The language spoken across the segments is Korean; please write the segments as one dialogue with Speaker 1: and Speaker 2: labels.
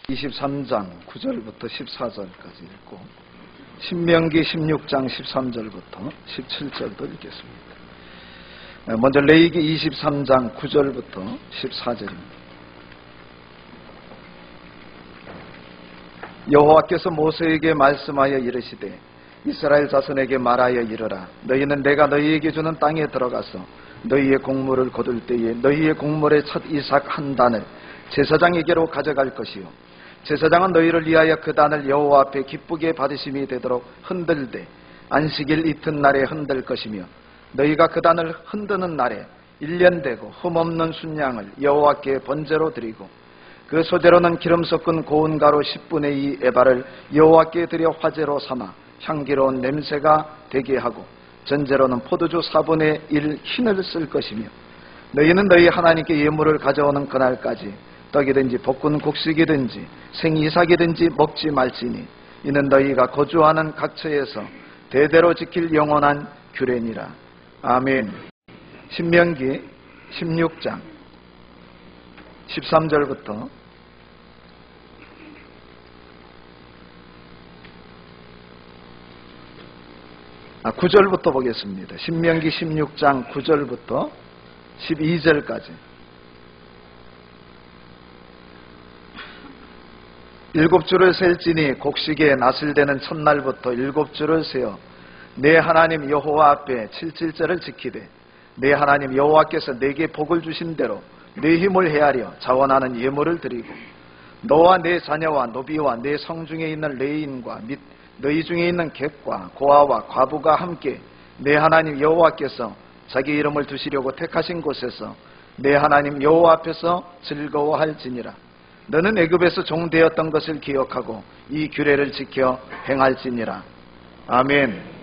Speaker 1: 23장 9절부터 14절까지 읽고 신명기 16장 13절부터 17절도 읽겠습니다. 먼저 레위기 23장 9절부터 14절입니다. 여호와께서 모세에게 말씀하여 이르시되 이스라엘 자손에게 말하여 이르라. 너희는 내가 너희에게 주는 땅에 들어가서 너희의 곡물을 거둘 때에 너희의 곡물의 첫 이삭 한 단을 제사장에게로 가져갈 것이요 제사장은 너희를 위하여 그 단을 여호와 앞에 기쁘게 받으심이 되도록 흔들되 안식일 이튿날에 흔들 것이며 너희가 그 단을 흔드는 날에 1년 되고 흠없는 순양을 여호와께 번제로 드리고 그 소재로는 기름 섞은 고운 가루 10분의 2 에바를 여호와께 드려 화제로 삼아 향기로운 냄새가 되게 하고 전제로는 포도주 4분의 1 흰을 쓸 것이며 너희는 너희 하나님께 예물을 가져오는 그날까지 떡이든지 볶은 곡식이든지 생이삭이든지 먹지 말지니 이는 너희가 거주하는 각처에서 대대로 지킬 영원한 규례니라. 아멘. 신명기 16장 13절부터 9절부터 보겠습니다. 신명기 16장 9절부터 12절까지. 일곱 줄을 셀지니 곡식에 낫을 되는 첫날부터 일곱 줄을 세어 내 하나님 여호와 앞에 7일절을 지키되 내 하나님 여호와께서 내게 복을 주신 대로 내 힘을 헤아려 자원하는 예물을 드리고 너와 내 자녀와 노비와 내 성중에 있는 레인과 및 너희 중에 있는 객과 고아와 과부가 함께 내 하나님 여호와께서 자기 이름을 두시려고 택하신 곳에서 내 하나님 여호와 앞에서 즐거워할지니라. 너는 애굽에서 종되었던 것을 기억하고 이 규례를 지켜 행할지니라. 아멘.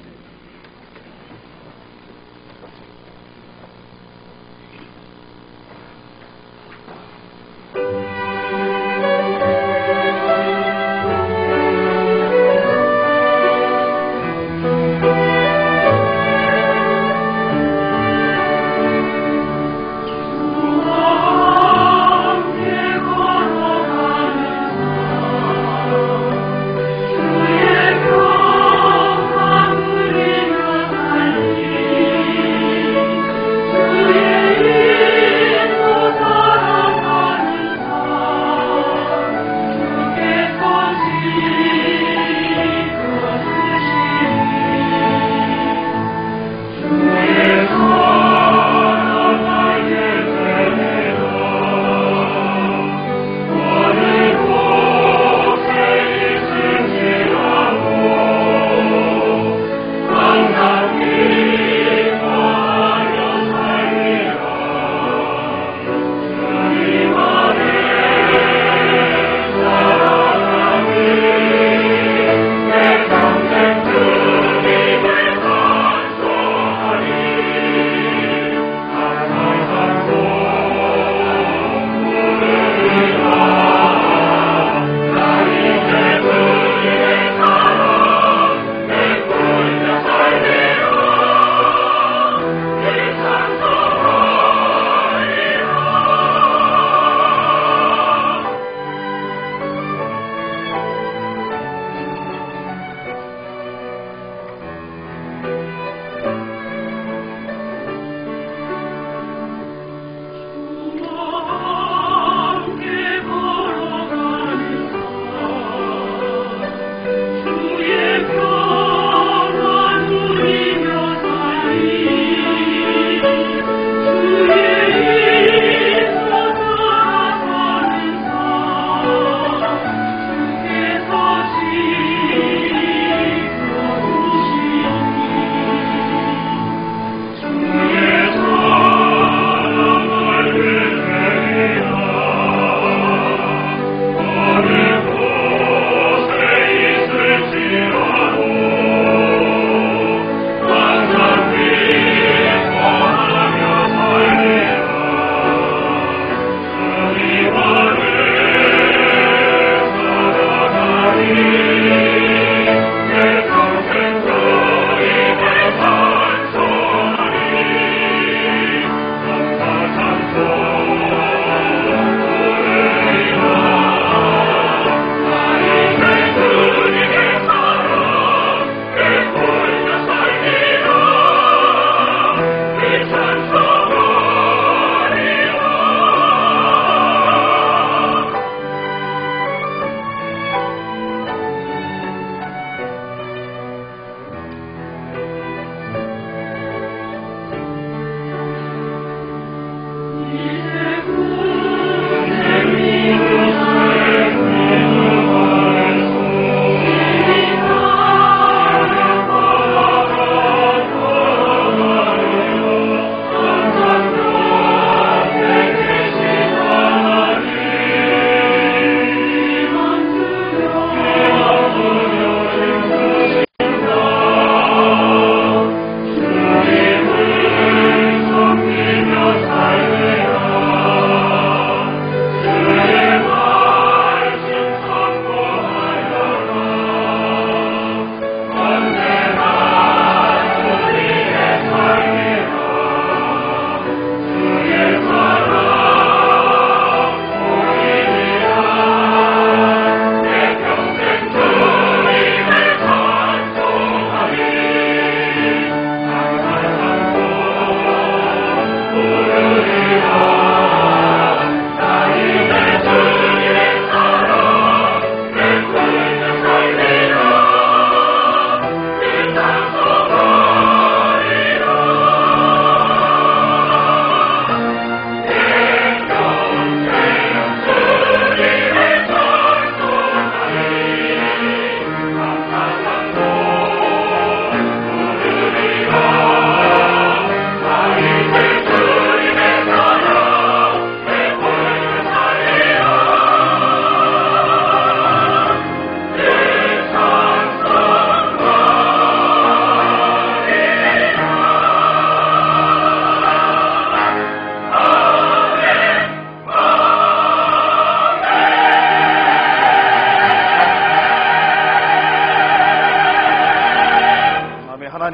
Speaker 2: 주의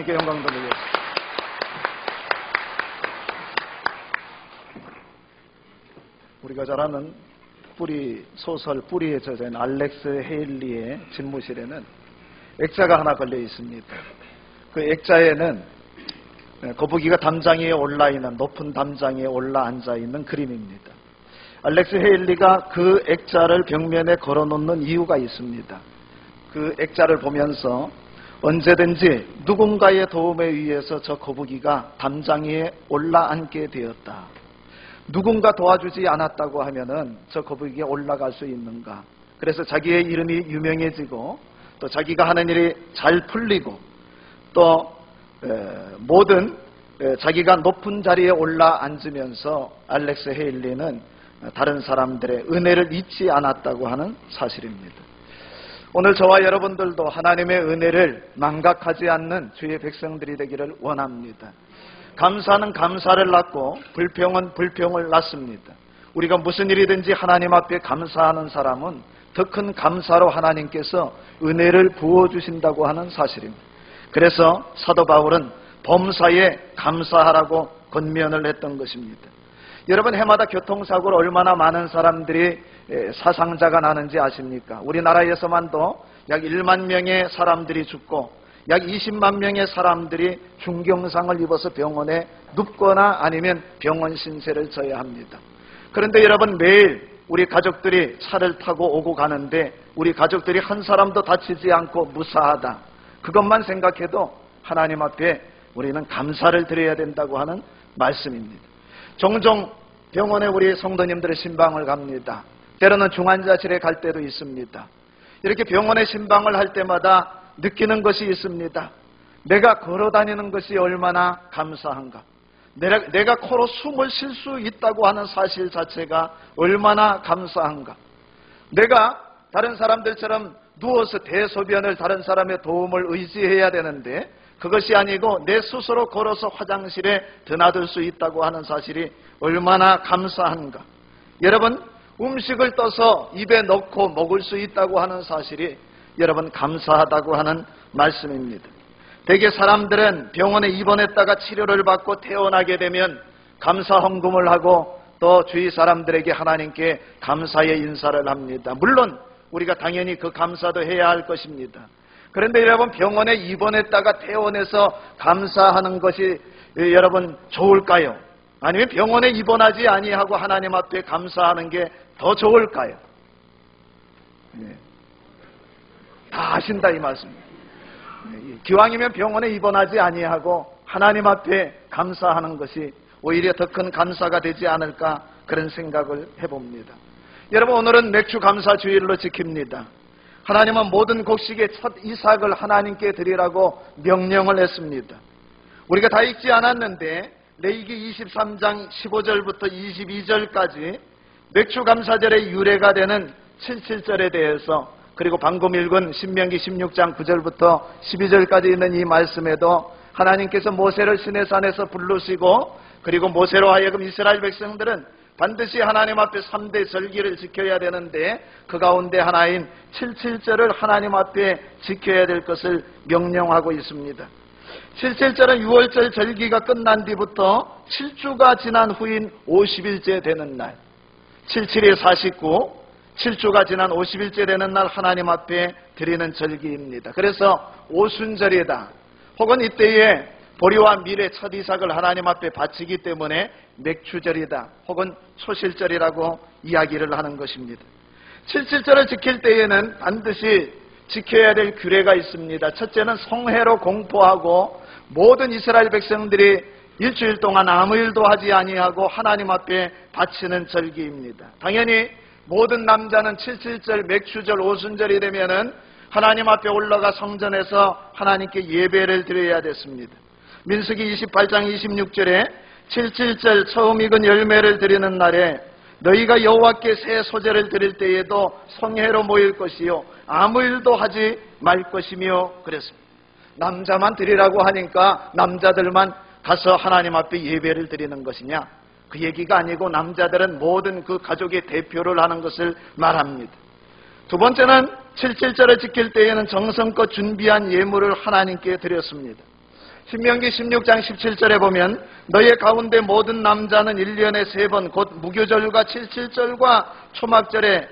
Speaker 1: 하나님께 영광 돌리겠습니다. 우리가 잘 아는 소설 뿌리의 저자인 알렉스 헤일리의 집무실에는 액자가 하나 걸려 있습니다. 그 액자에는 거북이가 담장 위에 올라있는, 높은 담장 위에 올라 앉아있는 그림입니다. 알렉스 헤일리가 그 액자를 벽면에 걸어놓는 이유가 있습니다. 그 액자를 보면서 언제든지 누군가의 도움에 의해서 저 거북이가 담장 위에 올라앉게 되었다. 누군가 도와주지 않았다고 하면은 저 거북이에 올라갈 수 있는가? 그래서 자기의 이름이 유명해지고 또 자기가 하는 일이 잘 풀리고 또 모든 자기가 높은 자리에 올라앉으면서 알렉스 헤일리는 다른 사람들의 은혜를 잊지 않았다고 하는 사실입니다. 오늘 저와 여러분들도 하나님의 은혜를 망각하지 않는 주의 백성들이 되기를 원합니다. 감사는 감사를 낳고 불평은 불평을 낳습니다. 우리가 무슨 일이든지 하나님 앞에 감사하는 사람은 더 큰 감사로 하나님께서 은혜를 부어주신다고 하는 사실입니다. 그래서 사도 바울은 범사에 감사하라고 권면을 했던 것입니다. 여러분, 해마다 교통사고로 얼마나 많은 사람들이 사상자가 나는지 아십니까? 우리나라에서만도 약 1만 명의 사람들이 죽고 약 20만 명의 사람들이 중경상을 입어서 병원에 눕거나 아니면 병원 신세를 져야 합니다. 그런데 여러분, 매일 우리 가족들이 차를 타고 오고 가는데 우리 가족들이 한 사람도 다치지 않고 무사하다. 그것만 생각해도 하나님 앞에 우리는 감사를 드려야 된다고 하는 말씀입니다. 종종 병원에 우리 성도님들의 신방을 갑니다. 때로는 중환자실에 갈 때도 있습니다. 이렇게 병원에 신방을 할 때마다 느끼는 것이 있습니다. 내가 걸어다니는 것이 얼마나 감사한가. 내가 코로 숨을 쉴 수 있다고 하는 사실 자체가 얼마나 감사한가. 내가 다른 사람들처럼 누워서 대소변을 다른 사람의 도움을 의지해야 되는데 그것이 아니고 내 스스로 걸어서 화장실에 드나들 수 있다고 하는 사실이 얼마나 감사한가. 여러분, 음식을 떠서 입에 넣고 먹을 수 있다고 하는 사실이 여러분 감사하다고 하는 말씀입니다. 대개 사람들은 병원에 입원했다가 치료를 받고 퇴원하게 되면 감사 헌금을 하고 또 주위 사람들에게 하나님께 감사의 인사를 합니다. 물론 우리가 당연히 그 감사도 해야 할 것입니다. 그런데 여러분, 병원에 입원했다가 퇴원해서 감사하는 것이 여러분 좋을까요? 아니면 병원에 입원하지 아니하고 하나님 앞에 감사하는 게 더 좋을까요? 다 아신다 이 말씀입니다. 기왕이면 병원에 입원하지 아니하고 하나님 앞에 감사하는 것이 오히려 더 큰 감사가 되지 않을까 그런 생각을 해봅니다. 여러분, 오늘은 맥주 감사 주일로 지킵니다. 하나님은 모든 곡식의 첫 이삭을 하나님께 드리라고 명령을 했습니다. 우리가 다 읽지 않았는데 레위기 23장 15절부터 22절까지 맥주 감사절의 유래가 되는 77절에 대해서, 그리고 방금 읽은 신명기 16장 9절부터 12절까지 있는 이 말씀에도 하나님께서 모세를 시내산에서 부르시고 그리고 모세로 하여금 이스라엘 백성들은 반드시 하나님 앞에 3대 절기를 지켜야 되는데 그 가운데 하나인 77절을 하나님 앞에 지켜야 될 것을 명령하고 있습니다. 77절은 6월절 절기가 끝난 뒤부터 7주가 지난 후인 50일째 되는 날, 77에 49, 7주가 지난 50일째 되는 날 하나님 앞에 드리는 절기입니다. 그래서 오순절이다, 혹은 이때에 보리와 밀의 첫 이삭을 하나님 앞에 바치기 때문에 맥주절이다, 혹은 초실절이라고 이야기를 하는 것입니다. 77절을 지킬 때에는 반드시 지켜야 될 규례가 있습니다. 첫째는 성회로 공포하고 모든 이스라엘 백성들이 일주일 동안 아무 일도 하지 아니하고 하나님 앞에 바치는 절기입니다. 당연히 모든 남자는 77절, 맥주절, 오순절이 되면은 하나님 앞에 올라가 성전에서 하나님께 예배를 드려야 됐습니다. 민수기 28장 26절에 77절 처음 익은 열매를 드리는 날에 너희가 여호와께 새 소재를 드릴 때에도 성회로 모일 것이요 아무 일도 하지 말 것이며 그랬습니다. 남자만 드리라고 하니까 남자들만 가서 하나님 앞에 예배를 드리는 것이냐? 그 얘기가 아니고 남자들은 모든 그 가족의 대표를 하는 것을 말합니다. 두 번째는 77절을 지킬 때에는 정성껏 준비한 예물을 하나님께 드렸습니다. 신명기 16장 17절에 보면 너의 가운데 모든 남자는 1년에 3번 곧 무교절과 칠칠절과 초막절에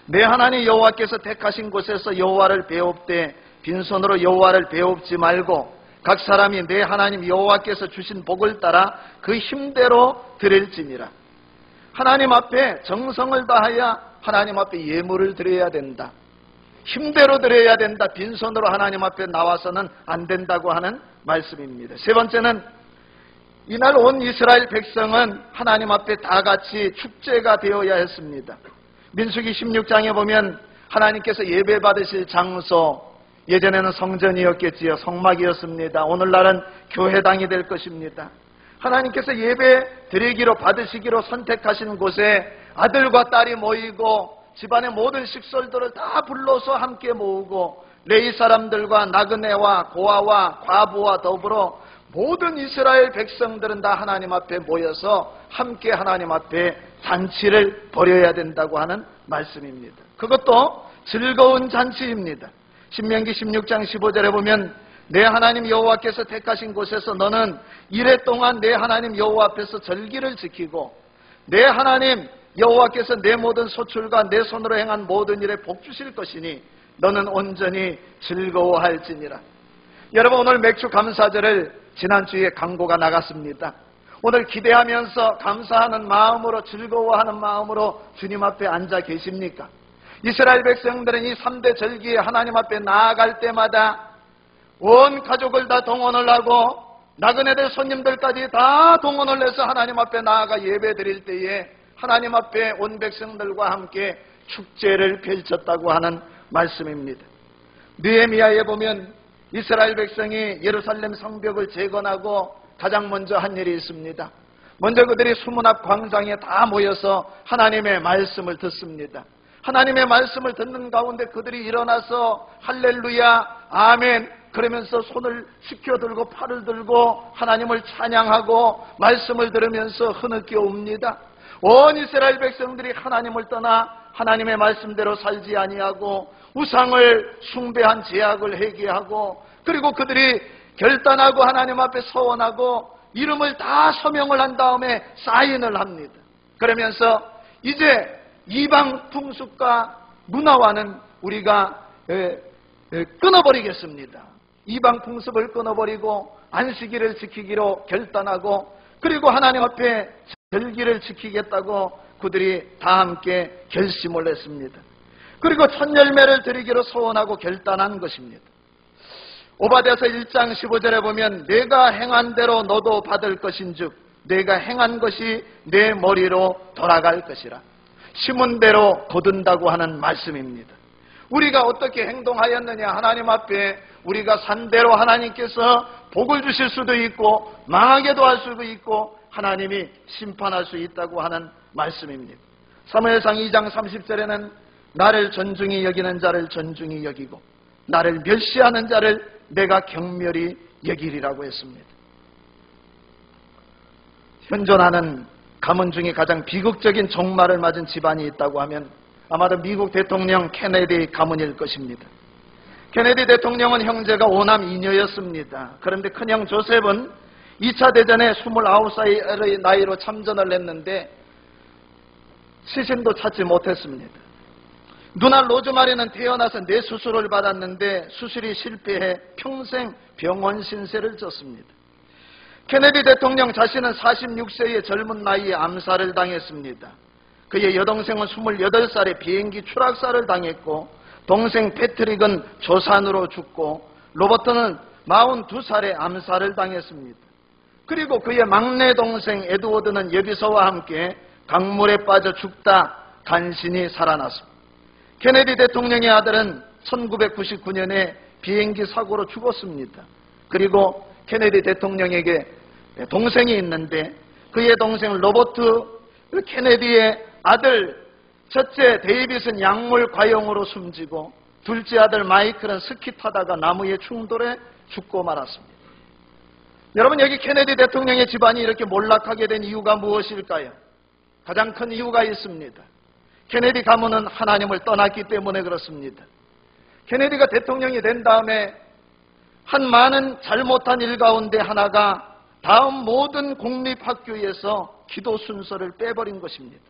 Speaker 1: 내 하나님 여호와께서 택하신 곳에서 여호와를 배웁되 빈손으로 여호와를 배웁지 말고 각 사람이 내 하나님 여호와께서 주신 복을 따라 그 힘대로 드릴지니라. 하나님 앞에 정성을 다하여 하나님 앞에 예물을 드려야 된다. 힘대로 드려야 된다. 빈손으로 하나님 앞에 나와서는 안 된다고 하는 말씀입니다. 세 번째는 이날 온 이스라엘 백성은 하나님 앞에 다 같이 축제가 되어야 했습니다. 민수기 16장에 보면 하나님께서 예배 받으실 장소, 예전에는 성전이었겠지요. 성막이었습니다. 오늘날은 교회당이 될 것입니다. 하나님께서 예배 드리기로 받으시기로 선택하신 곳에 아들과 딸이 모이고 집안의 모든 식솔들을 다 불러서 함께 모으고 레위 사람들과 나그네와 고아와 과부와 더불어 모든 이스라엘 백성들은 다 하나님 앞에 모여서 함께 하나님 앞에 잔치를 벌여야 된다고 하는 말씀입니다. 그것도 즐거운 잔치입니다. 신명기 16장 15절에 보면 내 하나님 여호와께서 택하신 곳에서 너는 이래 동안 내 하나님 여호와 앞에서 절기를 지키고 내 하나님 여호와께서 내 모든 소출과 내 손으로 행한 모든 일에 복 주실 것이니 너는 온전히 즐거워할지니라. 여러분, 오늘 맥주 감사절을 지난주에 광고가 나갔습니다. 오늘 기대하면서 감사하는 마음으로 즐거워하는 마음으로 주님 앞에 앉아 계십니까? 이스라엘 백성들은 이 3대 절기에 하나님 앞에 나아갈 때마다 온 가족을 다 동원을 하고 나그네들 손님들까지 다 동원을 해서 하나님 앞에 나아가 예배 드릴 때에 하나님 앞에 온 백성들과 함께 축제를 펼쳤다고 하는 말씀입니다. 느헤미야에 보면 이스라엘 백성이 예루살렘 성벽을 재건하고 가장 먼저 한 일이 있습니다. 먼저 그들이 수문 앞 광장에 다 모여서 하나님의 말씀을 듣습니다. 하나님의 말씀을 듣는 가운데 그들이 일어나서 할렐루야 아멘 그러면서 손을 시켜들고 팔을 들고 하나님을 찬양하고 말씀을 들으면서 흐느껴 옵니다. 온 이스라엘 백성들이 하나님을 떠나 하나님의 말씀대로 살지 아니하고 우상을 숭배한 죄악을 회개하고 그리고 그들이 결단하고 하나님 앞에 서원하고 이름을 다 서명을 한 다음에 사인을 합니다. 그러면서 이제 이방 풍습과 문화와는 우리가 끊어버리겠습니다. 이방 풍습을 끊어버리고 안식일을 지키기로 결단하고 그리고 하나님 앞에 절기를 지키겠다고 그들이 다 함께 결심을 했습니다. 그리고 첫 열매를 드리기로 소원하고 결단한 것입니다. 오바댜서 1장 15절에 보면 내가 행한 대로 너도 받을 것인즉 내가 행한 것이 내 머리로 돌아갈 것이라. 심은 대로 거둔다고 하는 말씀입니다. 우리가 어떻게 행동하였느냐, 하나님 앞에 우리가 산 대로 하나님께서 복을 주실 수도 있고 망하게도 할 수도 있고 하나님이 심판할 수 있다고 하는 말씀입니다. 사무엘상 2장 30절에는 나를 존중히 여기는 자를 존중히 여기고 나를 멸시하는 자를 내가 경멸히 여기리라고 했습니다. 현존하는 가문 중에 가장 비극적인 종말을 맞은 집안이 있다고 하면 아마도 미국 대통령 케네디 가문일 것입니다. 케네디 대통령은 형제가 5남 2녀였습니다. 그런데 큰형 조셉은 2차 대전에 29살의 나이로 참전을 했는데 시신도 찾지 못했습니다. 누나 로즈마리는 태어나서 뇌수술을 받았는데 수술이 실패해 평생 병원 신세를 졌습니다. 케네디 대통령 자신은 46세의 젊은 나이에 암살을 당했습니다. 그의 여동생은 28살에 비행기 추락사를 당했고 동생 패트릭은 조산으로 죽고 로버트는 42살에 암살을 당했습니다. 그리고 그의 막내 동생 에드워드는 여비서와 함께 강물에 빠져 죽다 간신히 살아났습니다. 케네디 대통령의 아들은 1999년에 비행기 사고로 죽었습니다. 그리고 케네디 대통령에게 동생이 있는데 그의 동생 로버트 케네디의 아들 첫째 데이빗은 약물 과용으로 숨지고 둘째 아들 마이클은 스키 타다가 나무에 충돌해 죽고 말았습니다. 여러분, 여기 케네디 대통령의 집안이 이렇게 몰락하게 된 이유가 무엇일까요? 가장 큰 이유가 있습니다. 케네디 가문은 하나님을 떠났기 때문에 그렇습니다. 케네디가 대통령이 된 다음에 한 많은 잘못한 일 가운데 하나가 다음 모든 공립학교에서 기도 순서를 빼버린 것입니다.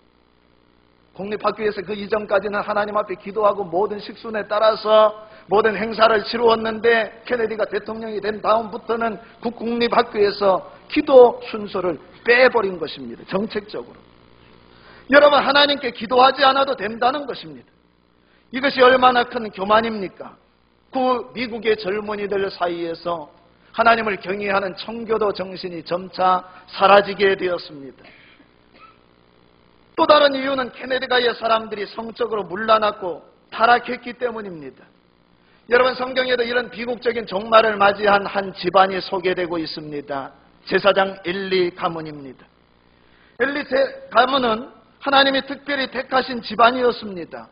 Speaker 1: 공립학교에서 그 이전까지는 하나님 앞에 기도하고 모든 식순에 따라서 모든 행사를 치루었는데 케네디가 대통령이 된 다음부터는 그 국립학교에서 기도 순서를 빼버린 것입니다. 정책적으로. 여러분, 하나님께 기도하지 않아도 된다는 것입니다. 이것이 얼마나 큰 교만입니까? 그 미국의 젊은이들 사이에서 하나님을 경외하는 청교도 정신이 점차 사라지게 되었습니다. 또 다른 이유는 케네디가의 사람들이 성적으로 물러났고 타락했기 때문입니다. 여러분, 성경에도 이런 비극적인 종말을 맞이한 한 집안이 소개되고 있습니다. 제사장 엘리 가문입니다. 엘리 가문은 하나님이 특별히 택하신 집안이었습니다.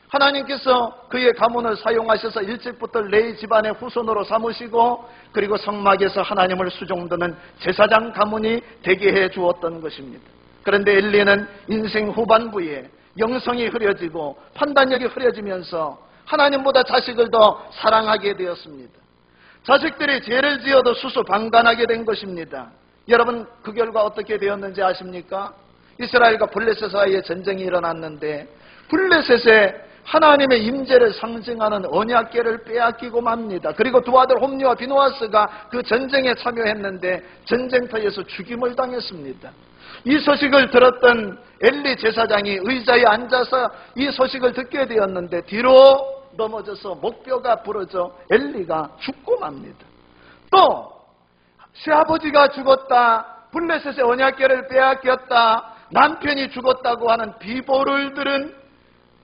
Speaker 1: 하나님께서 그의 가문을 사용하셔서 일찍부터 레위 집안의 후손으로 삼으시고 그리고 성막에서 하나님을 수종드는 제사장 가문이 되게 해 주었던 것입니다. 그런데 엘리는 인생 후반부에 영성이 흐려지고 판단력이 흐려지면서 하나님보다 자식을 더 사랑하게 되었습니다. 자식들이 죄를 지어도 수수방관하게 된 것입니다. 여러분, 그 결과 어떻게 되었는지 아십니까? 이스라엘과 블레셋 사이에 전쟁이 일어났는데 블레셋에 하나님의 임재를 상징하는 언약궤를 빼앗기고 맙니다. 그리고 두 아들 홈리와 비누아스가 그 전쟁에 참여했는데 전쟁터에서 죽임을 당했습니다. 이 소식을 들었던 엘리 제사장이 의자에 앉아서 이 소식을 듣게 되었는데 뒤로 넘어져서 목뼈가 부러져 엘리가 죽고 맙니다. 또 시아버지가 죽었다, 블레셋의 언약궤를 빼앗겼다, 남편이 죽었다고 하는 비보를 들은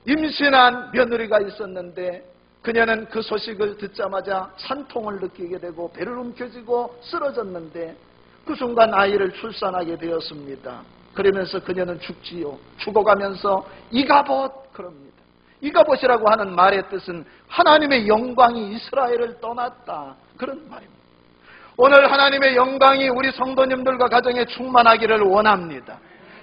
Speaker 1: 임신한 며느리가 있었는데 그녀는 그 소식을 듣자마자 산통을 느끼게 되고 배를 움켜쥐고 쓰러졌는데 그 순간 아이를 출산하게 되었습니다. 그러면서 그녀는 죽지요. 죽어가면서 이가봇 그럽니다. 이가봇이라고 하는 말의 뜻은 하나님의 영광이 이스라엘을 떠났다, 그런 말입니다. 오늘 하나님의 영광이 우리 성도님들과 가정에 충만하기를 원합니다.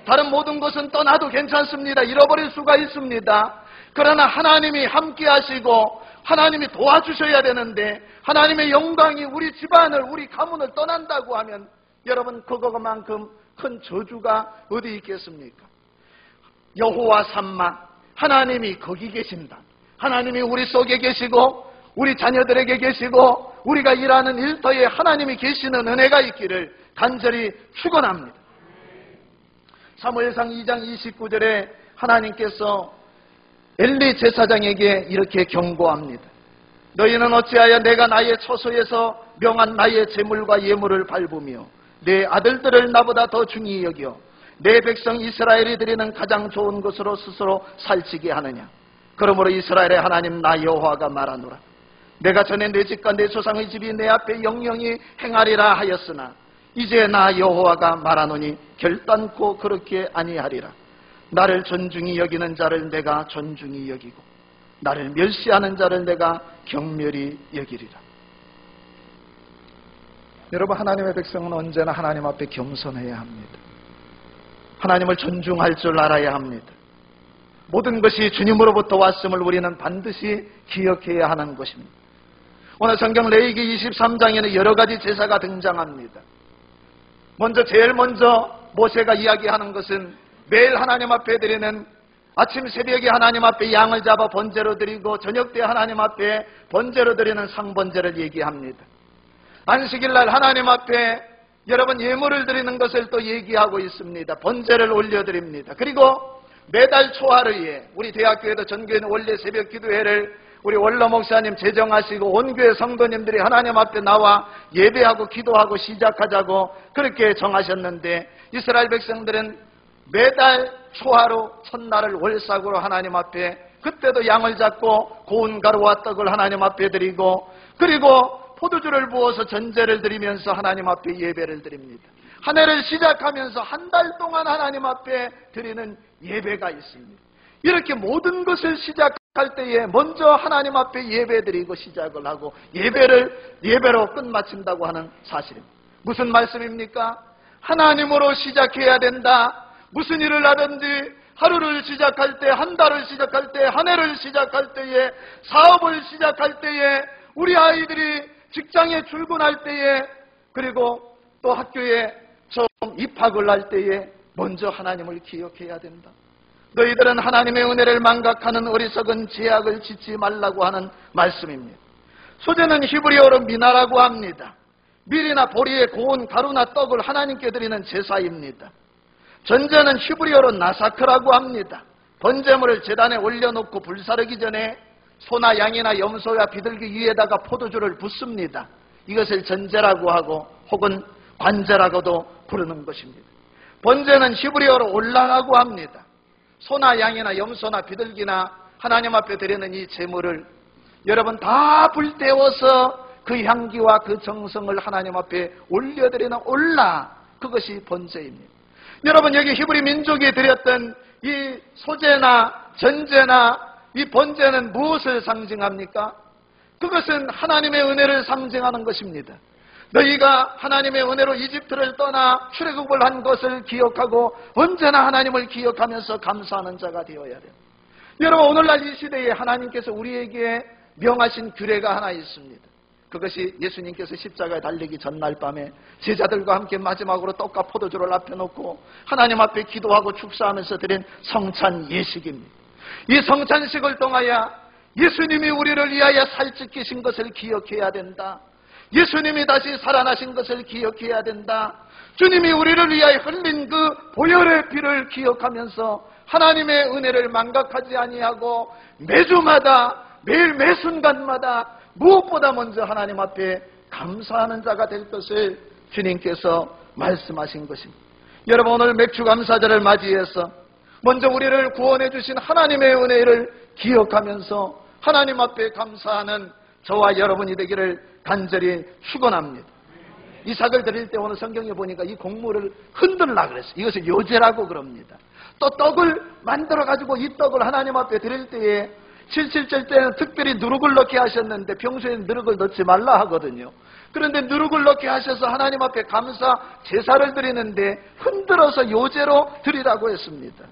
Speaker 1: 다른 모든 것은 떠나도 괜찮습니다. 잃어버릴 수가 있습니다. 그러나 하나님이 함께 하시고 하나님이 도와주셔야 되는데 하나님의 영광이 우리 집안을, 우리 가문을 떠난다고 하면 여러분, 그거만큼 큰 저주가 어디 있겠습니까? 여호와 삼마, 하나님이 거기 계신다. 하나님이 우리 속에 계시고 우리 자녀들에게 계시고 우리가 일하는 일터에 하나님이 계시는 은혜가 있기를 간절히 축원합니다. 사무엘상 2장 29절에 하나님께서 엘리 제사장에게 이렇게 경고합니다. 너희는 어찌하여 내가 나의 처소에서 명한 나의 제물과 예물을 밟으며 내 아들들을 나보다 더 중히 여겨 내 백성 이스라엘이 드리는 가장 좋은 것으로 스스로 살찌게 하느냐. 그러므로 이스라엘의 하나님 나 여호와가 말하노라. 내가 전에 내 집과 내 조상의 집이 내 앞에 영영히 행하리라 하였으나 이제 나 여호와가 말하노니 결단코 그렇게 아니하리라. 나를 존중히 여기는 자를 내가 존중히 여기고 나를 멸시하는 자를 내가 경멸히 여기리라. 여러분, 하나님의 백성은 언제나 하나님 앞에 겸손해야 합니다. 하나님을 존중할 줄 알아야 합니다. 모든 것이 주님으로부터 왔음을 우리는 반드시 기억해야 하는 것입니다. 오늘 성경 레위기 23장에는 여러 가지 제사가 등장합니다. 제일 먼저 모세가 이야기하는 것은 매일 하나님 앞에 드리는, 아침 새벽에 하나님 앞에 양을 잡아 번제로 드리고 저녁 때 하나님 앞에 번제로 드리는 상번제를 얘기합니다. 안식일날 하나님 앞에 여러분 예물을 드리는 것을 또 얘기하고 있습니다. 번제를 올려드립니다. 그리고 매달 초하루에 우리 대학교에도 전교회는 원래 새벽 기도회를 우리 원로 목사님 제정하시고 온 교회 성도님들이 하나님 앞에 나와 예배하고 기도하고 시작하자고 그렇게 정하셨는데 이스라엘 백성들은 매달 초하루 첫날을 월삭으로 하나님 앞에, 그때도 양을 잡고 고운 가루와 떡을 하나님 앞에 드리고 그리고 포도주를 부어서 전제를 드리면서 하나님 앞에 예배를 드립니다. 한 해를 시작하면서 한 달 동안 하나님 앞에 드리는 예배가 있습니다. 이렇게 모든 것을 시작할 때에 먼저 하나님 앞에 예배드리고 시작을 하고 예배로 끝마친다고 하는 사실입니다. 무슨 말씀입니까? 하나님으로 시작해야 된다. 무슨 일을 하든지 하루를 시작할 때, 한 달을 시작할 때, 한 해를 시작할 때에, 사업을 시작할 때에 우리 아이들이 직장에 출근할 때에, 그리고 또 학교에 처음 입학을 할 때에 먼저 하나님을 기억해야 된다. 너희들은 하나님의 은혜를 망각하는 어리석은 죄악을 짓지 말라고 하는 말씀입니다. 소재는 히브리어로 미나라고 합니다. 밀이나 보리에 고운 가루나 떡을 하나님께 드리는 제사입니다. 전제는 히브리어로 나사크라고 합니다. 번제물을 제단에 올려놓고 불사르기 전에 소나 양이나 염소와 비둘기 위에다가 포도주를 붓습니다. 이것을 전제라고 하고 혹은 관제라고도 부르는 것입니다. 번제는 히브리어로 올라라고 합니다. 소나 양이나 염소나 비둘기나 하나님 앞에 드리는 이 제물을 여러분 다 불태워서 그 향기와 그 정성을 하나님 앞에 올려드리는 올라, 그것이 번제입니다. 여러분, 여기 히브리 민족이 드렸던 이 소제나 전제나 이 번제는 무엇을 상징합니까? 그것은 하나님의 은혜를 상징하는 것입니다. 너희가 하나님의 은혜로 이집트를 떠나 출애굽을 한 것을 기억하고 언제나 하나님을 기억하면서 감사하는 자가 되어야 돼요. 여러분, 오늘날 이 시대에 하나님께서 우리에게 명하신 규례가 하나 있습니다. 그것이 예수님께서 십자가에 달리기 전날 밤에 제자들과 함께 마지막으로 떡과 포도주를 앞에 놓고 하나님 앞에 기도하고 축사하면서 드린 성찬 예식입니다. 이 성찬식을 통하여 예수님이 우리를 위하여 살찌키신 것을 기억해야 된다. 예수님이 다시 살아나신 것을 기억해야 된다. 주님이 우리를 위하여 흘린 그 보혈의 피를 기억하면서 하나님의 은혜를 망각하지 아니하고 매주마다 매일 매순간마다 무엇보다 먼저 하나님 앞에 감사하는 자가 될 것을 주님께서 말씀하신 것입니다. 여러분, 오늘 맥주감사절을 맞이해서 먼저 우리를 구원해 주신 하나님의 은혜를 기억하면서 하나님 앞에 감사하는 저와 여러분이 되기를 간절히 축원합니다. 이삭을 드릴 때 오늘 성경에 보니까 이 곡물을 흔들라 그랬어요. 이것을 요제라고 그럽니다. 또 떡을 만들어가지고 이 떡을 하나님 앞에 드릴 때에 7.7절 때는 특별히 누룩을 넣게 하셨는데 평소에는 누룩을 넣지 말라 하거든요. 그런데 누룩을 넣게 하셔서 하나님 앞에 감사 제사를 드리는데 흔들어서 요제로 드리라고 했습니다.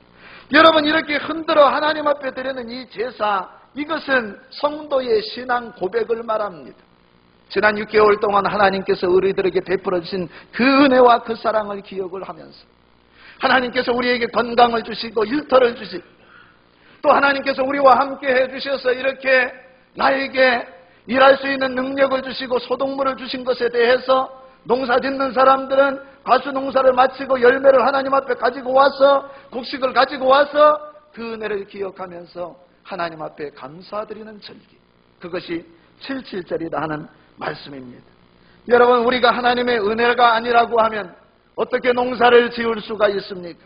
Speaker 1: 여러분, 이렇게 흔들어 하나님 앞에 드리는 이 제사, 이것은 성도의 신앙 고백을 말합니다. 지난 6개월 동안 하나님께서 우리들에게 베풀어 주신 그 은혜와 그 사랑을 기억을 하면서 하나님께서 우리에게 건강을 주시고 일터를 주시고 또 하나님께서 우리와 함께 해주셔서 이렇게 나에게 일할 수 있는 능력을 주시고 소동물을 주신 것에 대해서 농사 짓는 사람들은 과수 농사를 마치고 열매를 하나님 앞에 가지고 와서 곡식을 가지고 와서 그 은혜를 기억하면서 하나님 앞에 감사드리는 절기, 그것이 7.7절이다 하는 말씀입니다. 여러분, 우리가 하나님의 은혜가 아니라고 하면 어떻게 농사를 지을 수가 있습니까?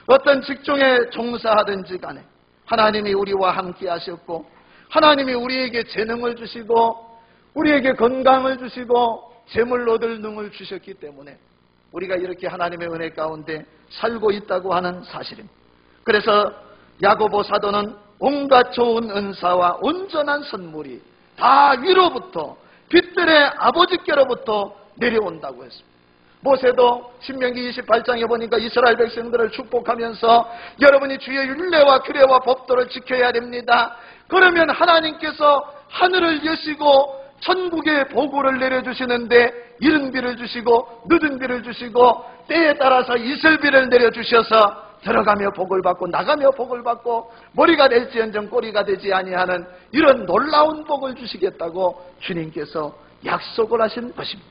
Speaker 1: 어떤 직종에 종사하든지 간에 하나님이 우리와 함께 하셨고 하나님이 우리에게 재능을 주시고 우리에게 건강을 주시고 재물 얻을 능을 주셨기 때문에 우리가 이렇게 하나님의 은혜 가운데 살고 있다고 하는 사실입니다. 그래서 야고보 사도는 온갖 좋은 은사와 온전한 선물이 다 위로부터 빛들의 아버지께로부터 내려온다고 했습니다. 모세도 신명기 28장에 보니까 이스라엘 백성들을 축복하면서 여러분이 주의 율례와 규례와 법도를 지켜야 됩니다. 그러면 하나님께서 하늘을 여시고 천국의 보고를 내려주시는데 이른 비를 주시고 늦은 비를 주시고 때에 따라서 이슬비를 내려주셔서 들어가며 복을 받고 나가며 복을 받고 머리가 될지언정 꼬리가 되지 아니하는 이런 놀라운 복을 주시겠다고 주님께서 약속을 하신 것입니다.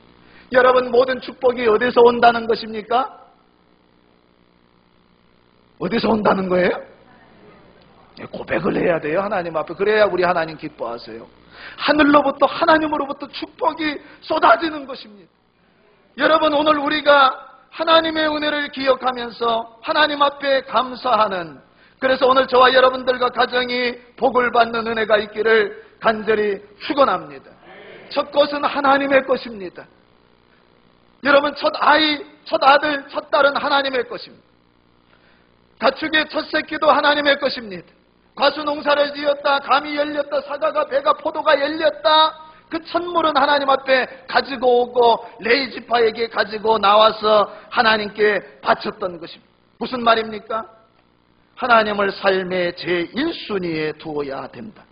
Speaker 1: 여러분, 모든 축복이 어디서 온다는 것입니까? 어디서 온다는 거예요? 고백을 해야 돼요, 하나님 앞에. 그래야 우리 하나님 기뻐하세요. 하늘로부터, 하나님으로부터 축복이 쏟아지는 것입니다. 여러분, 오늘 우리가 하나님의 은혜를 기억하면서 하나님 앞에 감사하는, 그래서 오늘 저와 여러분들과 가정이 복을 받는 은혜가 있기를 간절히 축원합니다. 첫 것은 하나님의 것입니다. 여러분, 첫 아이, 첫 아들, 첫 딸은 하나님의 것입니다. 가축의 첫 새끼도 하나님의 것입니다. 과수 농사를 지었다, 감이 열렸다, 사과가 배가 포도가 열렸다, 그 천물은 하나님 앞에 가지고 오고 레위 지파에게 가지고 나와서 하나님께 바쳤던 것입니다. 무슨 말입니까? 하나님을 삶의 제1순위에 두어야 된다.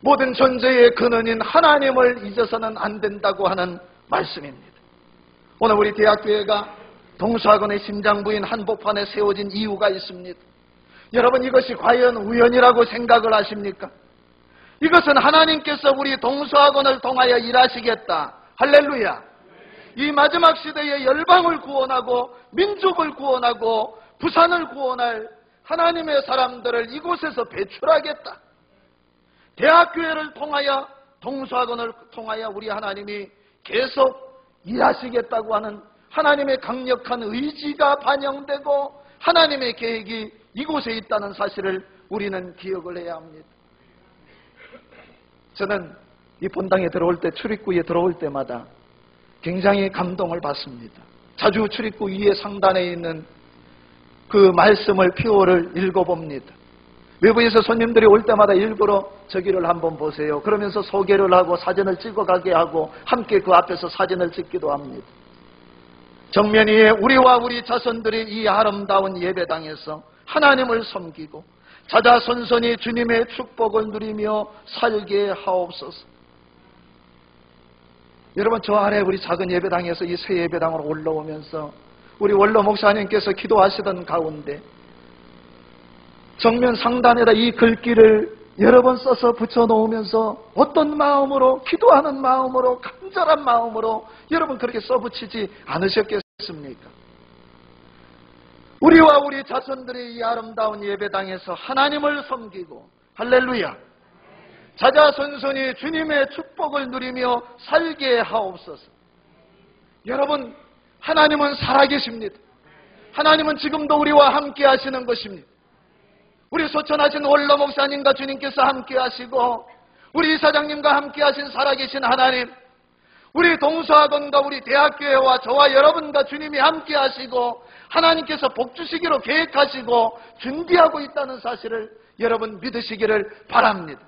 Speaker 1: 모든 존재의 근원인 하나님을 잊어서는 안 된다고 하는 말씀입니다. 오늘 우리 대학교회가 동수학원의 심장부인 한복판에 세워진 이유가 있습니다. 여러분, 이것이 과연 우연이라고 생각을 하십니까? 이것은 하나님께서 우리 동수학원을 통하여 일하시겠다. 할렐루야. 이 마지막 시대에 열방을 구원하고 민족을 구원하고 부산을 구원할 하나님의 사람들을 이곳에서 배출하겠다. 대학교회를 통하여 동수학원을 통하여 우리 하나님이 계속 일하시겠다고 하는 하나님의 강력한 의지가 반영되고 하나님의 계획이 이곳에 있다는 사실을 우리는 기억을 해야 합니다. 저는 이 본당에 들어올 때, 출입구에 들어올 때마다 굉장히 감동을 받습니다. 자주 출입구 위에 상단에 있는 그 말씀을 표어를 읽어봅니다. 외부에서 손님들이 올 때마다 일부러 저기를 한번 보세요. 그러면서 소개를 하고 사진을 찍어가게 하고 함께 그 앞에서 사진을 찍기도 합니다. 정면 위에 우리와 우리 자손들이 이 아름다운 예배당에서 하나님을 섬기고 자자손손이 주님의 축복을 누리며 살게 하옵소서. 여러분, 저 아래 우리 작은 예배당에서 이 새 예배당으로 올라오면서 우리 원로 목사님께서 기도하시던 가운데 정면 상단에다 이 글귀를 여러 번 써서 붙여놓으면서 어떤 마음으로, 기도하는 마음으로, 간절한 마음으로 여러분 그렇게 써붙이지 않으셨겠습니까? 우리와 우리 자손들이 이 아름다운 예배당에서 하나님을 섬기고 할렐루야, 자자손손이 주님의 축복을 누리며 살게 하옵소서. 여러분, 하나님은 살아계십니다. 하나님은 지금도 우리와 함께 하시는 것입니다. 우리 소천하신 원로 목사님과 주님께서 함께 하시고 우리 이사장님과 함께 하신 살아계신 하나님, 우리 동수학원과 우리 대학교회와 저와 여러분과 주님이 함께 하시고 하나님께서 복 주시기로 계획하시고 준비하고 있다는 사실을 여러분 믿으시기를 바랍니다.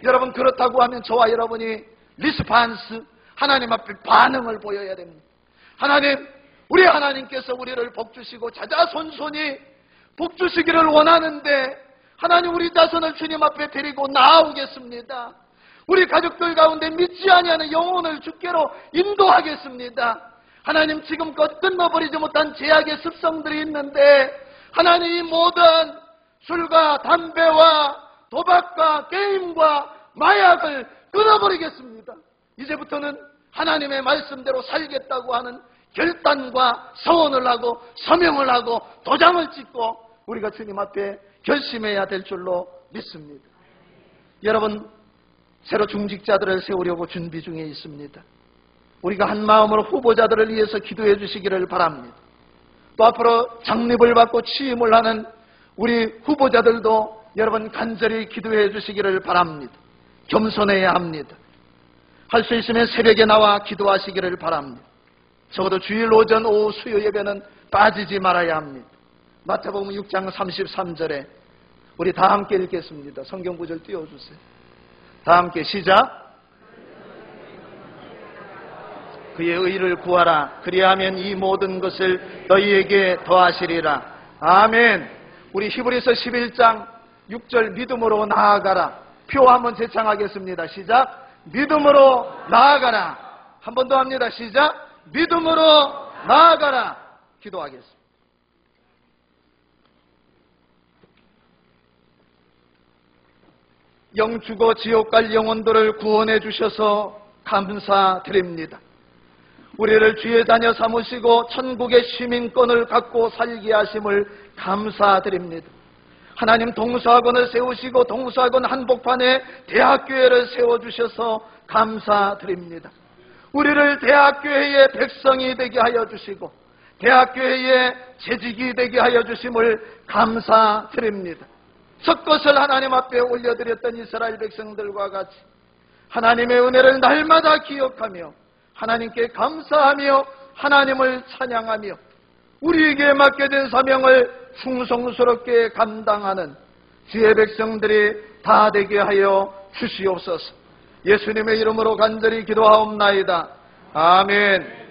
Speaker 1: 여러분, 그렇다고 하면 저와 여러분이 리스판스, 하나님 앞에 반응을 보여야 됩니다. 하나님, 우리 하나님께서 우리를 복 주시고 자자손손이 복 주시기를 원하는데 하나님, 우리 자손을 주님 앞에 데리고 나아오겠습니다. 우리 가족들 가운데 믿지 아니하는 영혼을 주께로 인도하겠습니다. 하나님, 지금껏 끊어버리지 못한 제약의 습성들이 있는데 하나님, 이 모든 술과 담배와 도박과 게임과 마약을 끊어버리겠습니다. 이제부터는 하나님의 말씀대로 살겠다고 하는 결단과 서원을 하고 서명을 하고 도장을 찍고 우리가 주님 앞에 결심해야 될 줄로 믿습니다. 여러분, 새로 중직자들을 세우려고 준비 중에 있습니다. 우리가 한 마음으로 후보자들을 위해서 기도해 주시기를 바랍니다. 또 앞으로 장립을 받고 취임을 하는 우리 후보자들도 여러분 간절히 기도해 주시기를 바랍니다. 겸손해야 합니다. 할 수 있으면 새벽에 나와 기도하시기를 바랍니다. 적어도 주일 오전 오후 수요 예배는 빠지지 말아야 합니다. 마태복음 6장 33절에 우리 다 함께 읽겠습니다. 성경 구절 띄워주세요. 다 함께 시작. 그의 의를 구하라. 그리하면 이 모든 것을 너희에게 더하시리라. 아멘. 우리 히브리서 11장 6절 믿음으로 나아가라. 표 한번 재창하겠습니다. 시작. 믿음으로 나아가라. 한 번 더 합니다. 시작. 믿음으로 나아가라. 기도하겠습니다. 영 죽어 지옥 갈 영혼들을 구원해 주셔서 감사드립니다. 우리를 주의 자녀 삼으시고 천국의 시민권을 갖고 살게 하심을 감사드립니다. 하나님, 동수학원을 세우시고 동수학원 한복판에 대학교회를 세워주셔서 감사드립니다. 우리를 대학교회의 백성이 되게 하여 주시고 대학교회의 재직이 되게 하여 주심을 감사드립니다. 첫 것을 하나님 앞에 올려드렸던 이스라엘 백성들과 같이 하나님의 은혜를 날마다 기억하며 하나님께 감사하며 하나님을 찬양하며 우리에게 맡겨진 사명을 충성스럽게 감당하는 주의 백성들이 다 되게 하여 주시옵소서. 예수님의 이름으로 간절히 기도하옵나이다. 아멘.